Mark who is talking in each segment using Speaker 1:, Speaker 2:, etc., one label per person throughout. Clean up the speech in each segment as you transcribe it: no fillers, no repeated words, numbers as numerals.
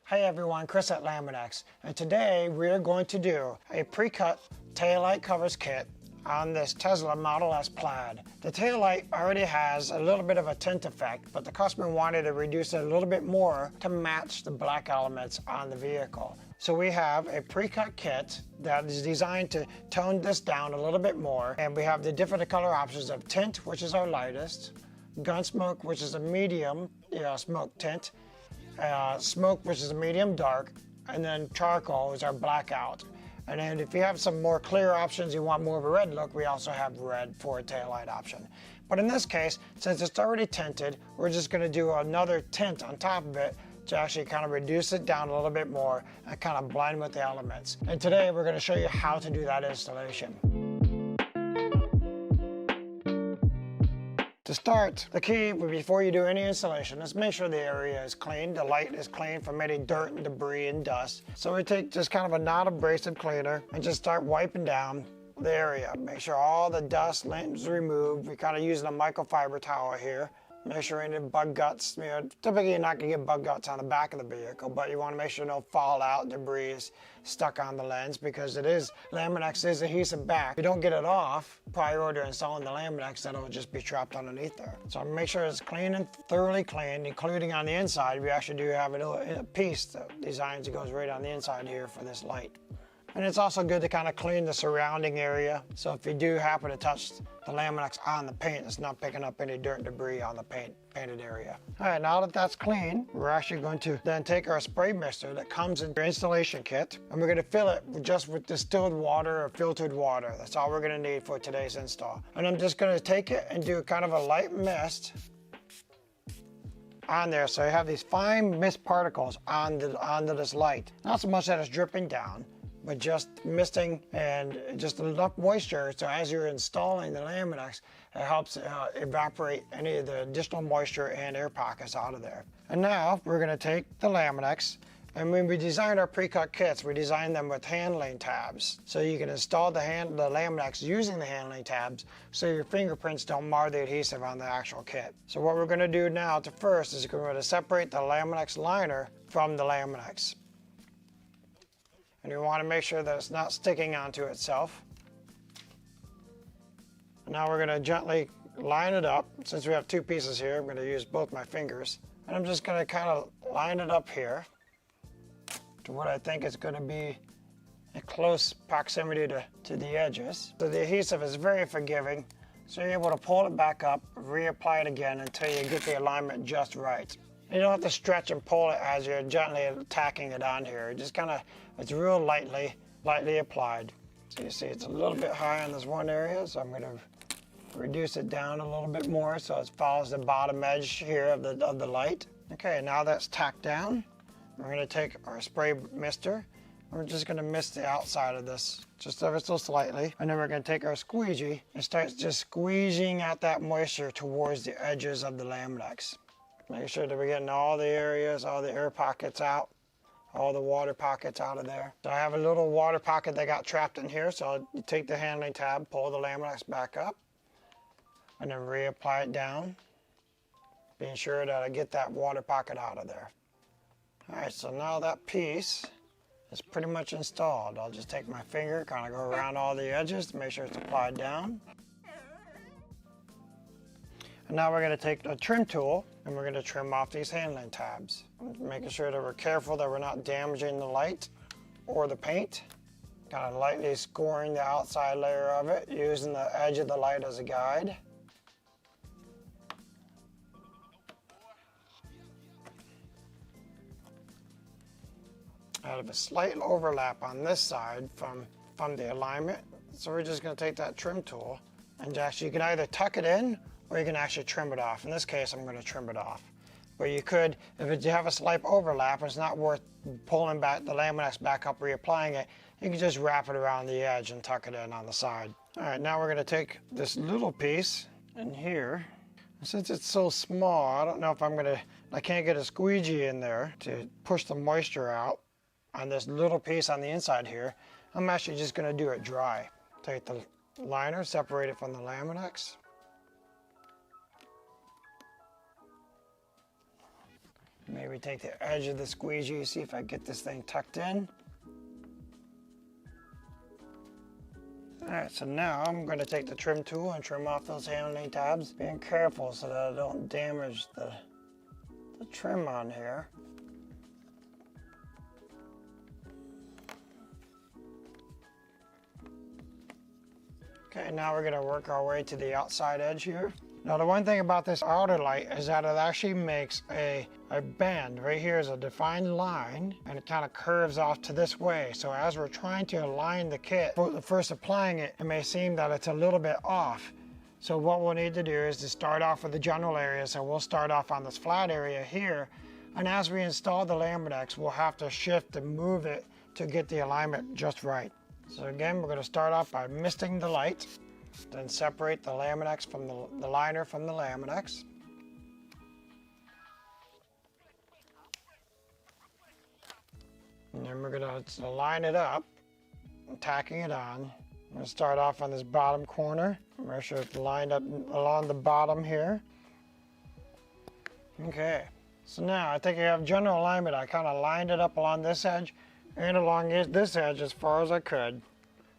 Speaker 1: Hi everyone, Chris at Laminex, and today we're going to do a pre-cut taillight covers kit on this Tesla Model S Plaid. The taillight already has a little bit of a tint effect, but the customer wanted to reduce it a little bit more to match the black elements on the vehicle. So we have a pre-cut kit that is designed to tone this down a little bit more, and we have the different color options of tint, which is our lightest, Gunsmoke, which is a medium smoke tint, smoke, which is a medium dark, and then charcoal is our blackout. And then if you have some more clear options, you want more of a red look, we also have red for a taillight option. But in this case, since it's already tinted, we're just going to do another tint on top of it to actually kind of reduce it down a little bit more and kind of blend with the elements. And today we're going to show you how to do that installation. To start, the key before you do any installation is make sure the area is clean, the light is clean from any dirt and debris and dust. So we take just kind of a non-abrasive cleaner and just start wiping down the area. Make sure all the dust lint is removed. We're kind of using a microfiber towel here. Make sure any bug guts, typically you're not going to get bug guts on the back of the vehicle, but you want to make sure no fallout debris is stuck on the lens because Laminex is adhesive back. If you don't get it off prior to installing the Laminex, then it'll just be trapped underneath there. So make sure it's clean and thoroughly clean, including on the inside. We actually do have a piece that designs that goes right on the inside here for this light. And it's also good to kind of clean the surrounding area. So if you do happen to touch the Laminex on the paint, it's not picking up any dirt and debris on the painted area. All right, now that that's clean, we're actually going to then take our spray mister that comes in your installation kit, and we're going to fill it just with distilled water or filtered water. That's all we're going to need for today's install. And I'm just going to take it and do kind of a light mist on there, so you have these fine mist particles onto this light. Not so much that it's dripping down, but just misting and just enough moisture so as you're installing the Laminex, it helps evaporate any of the additional moisture and air pockets out of there. And now we're going to take the Laminex, and when we designed our pre-cut kits, we designed them with handling tabs. So you can install the Laminex using the handling tabs so your fingerprints don't mar the adhesive on the actual kit. So what we're going to do now first is we're going to separate the Laminex liner from the Laminex. And you want to make sure that it's not sticking onto itself. Now we're going to gently line it up. Since we have two pieces here, I'm going to use both my fingers. And I'm just going to kind of line it up here to what I think is going to be a close proximity to the edges. So the adhesive is very forgiving, so you're able to pull it back up, reapply it again until you get the alignment just right. You don't have to stretch and pull it as you're gently tacking it on here. Just kind of, it's real lightly applied. So you see it's a little bit high on this one area, so I'm going to reduce it down a little bit more so it follows the bottom edge here of the light. Okay, now that's tacked down. We're going to take our spray mister. We're just going to mist the outside of this just ever so slightly. And then we're going to take our squeegee and start just squeezing out that moisture towards the edges of the Laminex. Make sure that we're getting all the areas, all the air pockets out, all the water pockets out of there. So I have a little water pocket that got trapped in here, so I'll take the handling tab, pull the Laminex back up, and then reapply it down, being sure that I get that water pocket out of there. All right, so now that piece is pretty much installed. I'll just take my finger, kind of go around all the edges to make sure it's applied down. And now we're going to take a trim tool and we're going to trim off these handling tabs, making sure that we're careful that we're not damaging the light or the paint. Kind of lightly scoring the outside layer of it, using the edge of the light as a guide. I have a slight overlap on this side from the alignment, so we're just going to take that trim tool and actually you can either tuck it in or you can actually trim it off. In this case, I'm going to trim it off. But you could, if you have a slight overlap, it's not worth pulling back the Laminex back up, reapplying it. You can just wrap it around the edge and tuck it in on the side. All right, now we're going to take this little piece in here. Since it's so small, I don't know if I can't get a squeegee in there to push the moisture out on this little piece on the inside here. I'm actually just going to do it dry. Take the liner, separate it from the Laminex. Maybe take the edge of the squeegee, see if I get this thing tucked in. All right, so now I'm going to take the trim tool and trim off those handling tabs, being careful so that I don't damage the trim on here. Okay, now we're going to work our way to the outside edge here. Now the one thing about this outer light is that it actually makes a bend. Right here is a defined line, and it kind of curves off to this way. So as we're trying to align the kit, first applying it, it may seem that it's a little bit off. So what we'll need to do is to start off with the general area. So we'll start off on this flat area here, and as we install the Laminex, we'll have to shift and move it to get the alignment just right. So again, we're going to start off by misting the light, then separate the Laminex from the liner from the Laminex. And then we're going to line it up, tacking it on. I'm going to start off on this bottom corner. Make sure it's lined up along the bottom here. Okay, so now I think I have general alignment. I kind of lined it up along this edge and along this edge as far as I could.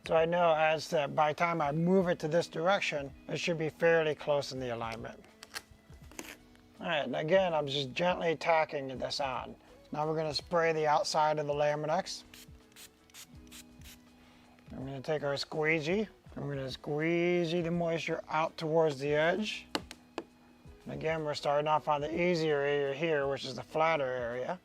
Speaker 1: So I know as that by the time I move it to this direction, it should be fairly close in the alignment. All right, and again, I'm just gently tacking this on. Now we're going to spray the outside of the Laminex. I'm going to take our squeegee. I'm going to squeegee the moisture out towards the edge. And again, we're starting off on the easier area here, which is the flatter area.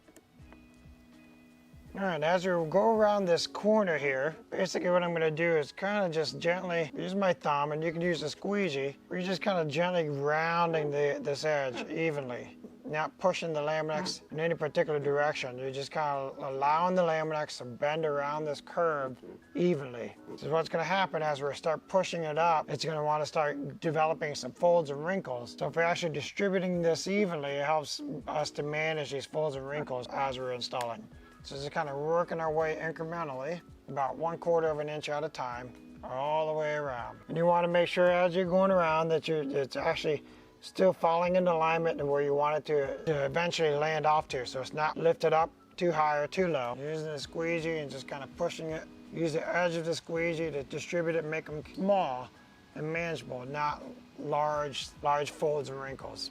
Speaker 1: All right, as we go around this corner here, basically what I'm going to do is kind of just gently use my thumb, and you can use a squeegee. You're just kind of gently rounding this edge evenly, not pushing the Laminex in any particular direction. You're just kind of allowing the Laminex to bend around this curve evenly. So what's going to happen as we start pushing it up, it's going to want to start developing some folds and wrinkles. So if we're actually distributing this evenly, it helps us to manage these folds and wrinkles as we're installing. So just kind of working our way incrementally, about 1/4 of an inch at a time, all the way around. And you want to make sure as you're going around that it's actually still falling into alignment to where you want it to eventually land off to. So it's not lifted up too high or too low. Using the squeegee and just kind of pushing it. Use the edge of the squeegee to distribute it, make them small and manageable, not large folds and wrinkles.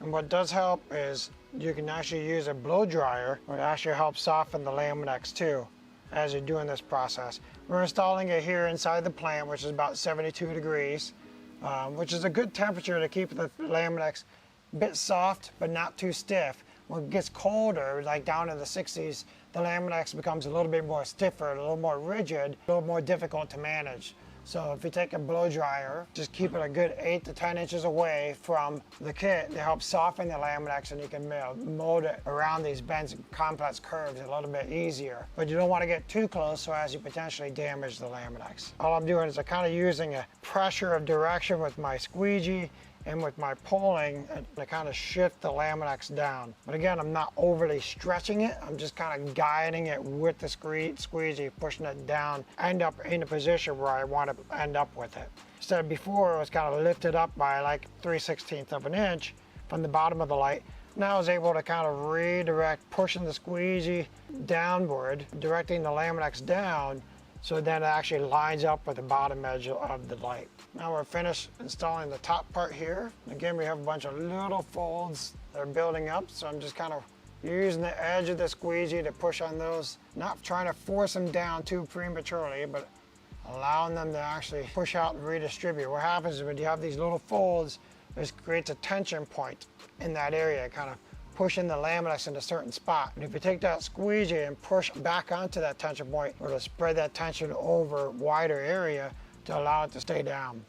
Speaker 1: And what does help is you can actually use a blow dryer, which actually helps soften the Laminex too as you're doing this process. We're installing it here inside the plant, which is about 72 degrees, which is a good temperature to keep the Laminex a bit soft but not too stiff. When it gets colder, like down in the 60s, the Laminex becomes a little bit more stiffer, a little more rigid, a little more difficult to manage. So if you take a blow dryer, just keep it a good 8 to 10 inches away from the kit to help soften the Laminex, and you can mold it around these bends and complex curves a little bit easier. But you don't want to get too close so as you potentially damage the Laminex. All I'm doing is I'm kind of using a pressure of direction with my squeegee and with my pulling to kind of shift the Laminex down. But again, I'm not overly stretching it. I'm just kind of guiding it with the squeegee, pushing it down, end up in a position where I want to end up with it. Instead, before it was kind of lifted up by like 3/16 of an inch from the bottom of the light. Now I was able to kind of redirect, pushing the squeegee downward, directing the Laminex down, so then it actually lines up with the bottom edge of the light. Now we're finished installing the top part here. Again, we have a bunch of little folds that are building up, so I'm just kind of using the edge of the squeegee to push on those, not trying to force them down too prematurely, but allowing them to actually push out and redistribute. What happens is when you have these little folds, this creates a tension point in that area, kind of pushing the Laminex in a certain spot. And if you take that squeegee and push back onto that tension point, it'll spread that tension over a wider area to allow it to stay down.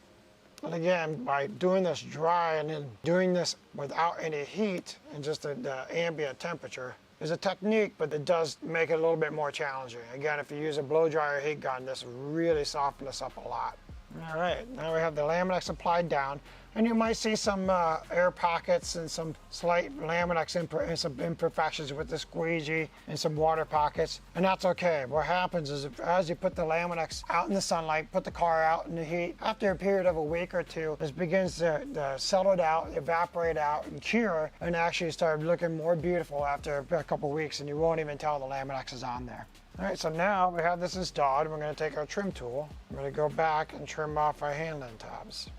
Speaker 1: And again, by doing this dry and then doing this without any heat and just the ambient temperature is a technique, but it does make it a little bit more challenging. Again, if you use a blow dryer heat gun, this will really soften this up a lot. All right, now we have the Laminax applied down, and you might see some air pockets and some slight Laminax and some imperfections with the squeegee and some water pockets, and that's okay. What happens is as you put the Laminax out in the sunlight, put the car out in the heat, after a period of a week or two, this begins to settle out, evaporate out, and cure, and actually start looking more beautiful after a couple weeks, and you won't even tell the Laminax is on there. All right, so now we have this installed. We're going to take our trim tool. I'm going to go back and trim off our handling tabs.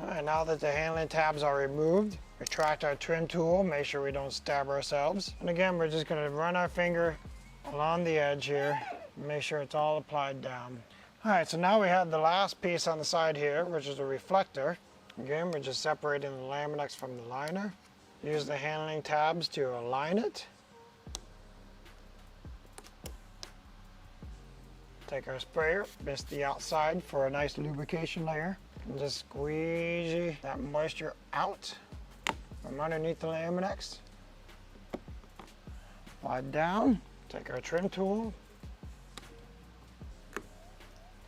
Speaker 1: All right, now that the handling tabs are removed, retract our trim tool, make sure we don't stab ourselves. And again, we're just going to run our finger along the edge here, make sure it's all applied down. All right, so now we have the last piece on the side here, which is a reflector. Again, we're just separating the Laminax from the liner. Use the handling tabs to align it. Take our sprayer, mist the outside for a nice lubrication layer, and just squeegee that moisture out from underneath the Laminax. Apply down. Take our trim tool.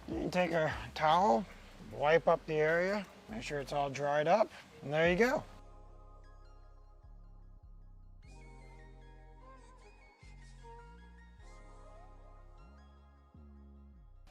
Speaker 1: And take our towel, wipe up the area. Make sure it's all dried up, and there you go.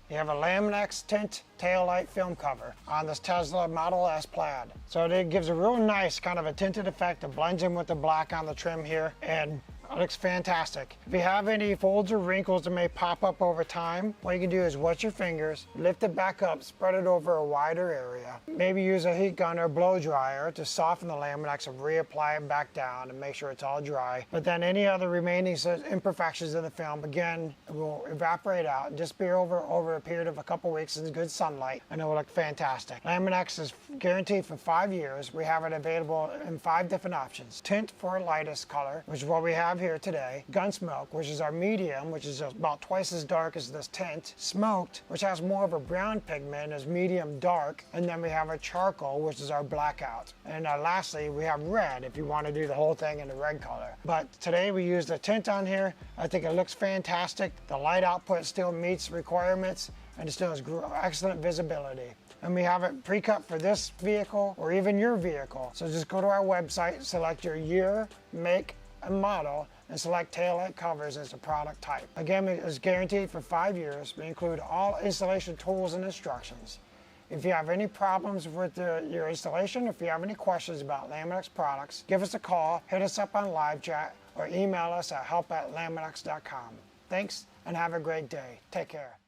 Speaker 1: You have a Laminax tint taillight film cover on this Tesla Model S Plaid. So it gives a real nice kind of a tinted effect. It blends in with the black on the trim here, and it looks fantastic. If you have any folds or wrinkles that may pop up over time, what you can do is wet your fingers, lift it back up, spread it over a wider area. Maybe use a heat gun or blow dryer to soften the Laminax and reapply it back down and make sure it's all dry. But then any other remaining imperfections in the film, again, will evaporate out and disappear over a period of a couple weeks in good sunlight, and it will look fantastic. Laminax is guaranteed for 5 years. We have it available in 5 different options. Tint for lightest color, which is what we have here today. Gunsmoke, which is our medium, which is about twice as dark as this tint. Smoked, which has more of a brown pigment, is medium dark. And then we have a charcoal, which is our blackout. And lastly, we have red, if you want to do the whole thing in the red color. But today we use the tint on here. I think it looks fantastic. The light output still meets requirements, and it still has excellent visibility. And we have it pre-cut for this vehicle or even your vehicle. So just go to our website, select your year, make, and model, and select taillight covers as the product type. Again, it is guaranteed for 5 years. We include all installation tools and instructions. If you have any problems with your installation, if you have any questions about Laminax products, give us a call, hit us up on live chat, or email us at help@laminax.com. Thanks, and have a great day. Take care.